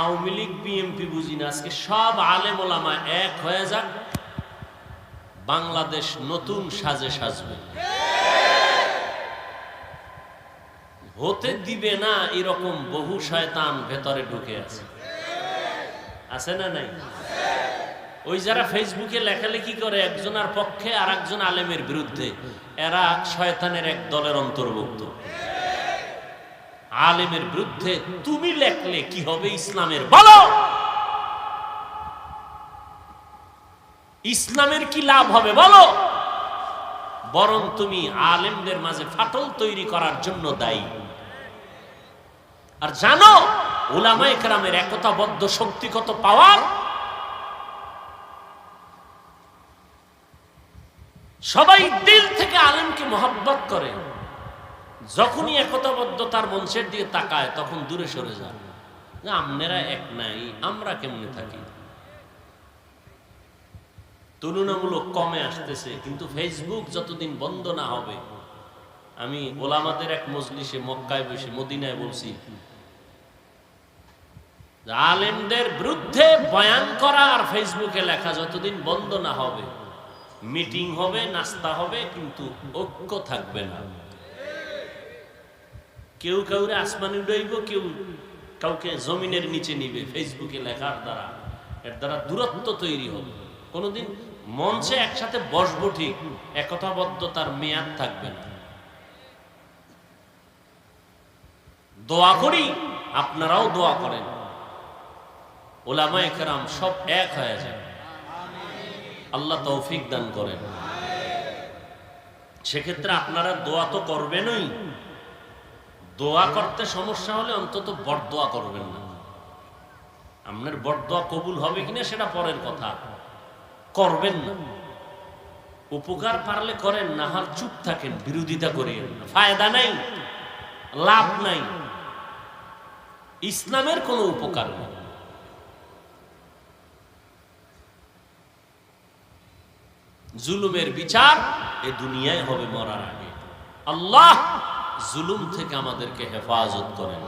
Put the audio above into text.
Awami League BNP বুঝি না, আজকে সব আলেম ওলামা এক হয়ে যাক, বাংলাদেশ নতুন সাজে সাজবে। হতে দিবে না এরকম বহু শয়তান ভেতরে ঢুকে আছে না নাই? ওই যারা ফেসবুকে লেখালেখি করে একজনের পক্ষে আর একজন আলেমের বিরুদ্ধে, এরা শয়তানের এক দলের অন্তর্ভুক্ত। আলেমের বিরুদ্ধে তুমি লেখলে কি হবে ইসলামের? বলো, ইসলামের কি লাভ হবে বলো? বরং তুমি আলেমদের মাঝে ফাটল তৈরি করার জন্য দায়ী। আর জানো উলামায়ে কেরামের একতাবদ্ধ শক্তি কত পাওয়ার। সবাই দিল থেকে আলেমকে মহব্বত করে, যখনই একতাবদ্ধতার মঞ্চের দিকে তাকায় তখন দূরে সরে যায়। আপনারা এক নাই, আমরা কেমনে থাকি? তুলনামূলক কমে আসতেছে, কিন্তু ফেসবুক যতদিন বন্ধ না হবে। আমি ওলামাদের এক মজলিসে মক্কায় বসে মদিনায় বলছি, আলেমদের বিরুদ্ধে বয়ান করা আর ফেসবুকে লেখা যতদিন বন্ধ না হবে, মিটিং হবে, নাস্তা হবে, কিন্তু ঐক্য থাকবে না। কেউ কাউরে আসমানে উড়াইব, কেউ কাউকে জমিনের নিচে নিবে ফেসবুকে লেখার দ্বারা। এর দ্বারা দূরত্ব তৈরি হবে। কোনোদিন মঞ্চে একসাথে বসবো ঠিক, একতাবদ্ধতার মেয়াদ থাকবে না। দোয়া করি, আপনারাও দোয়া করেন, উলামায়ে কেরাম সব এক হয়ে যায়, আল্লাহ তৌফিক দান করেন। সেক্ষেত্রে আপনারা দোয়া তো করবেনই। দোয়া করতে সমস্যা হলে অন্তত বরদোয়া করবেন না। আপনার বরদোয়া কবুল হবে কিনা সেটা পরের কথা, করবেন না। উপকার পারলে করেন, না হয় চুপ থাকেন, বিরোধিতা করেন, ফায়দা নাই, লাভ নাই, ইসলামের কোনো উপকার নেই। জুলুমের বিচার এ দুনিয়ায় হবে মরার আগে। আল্লাহ জুলুম থেকে আমাদেরকে হেফাজত করেন।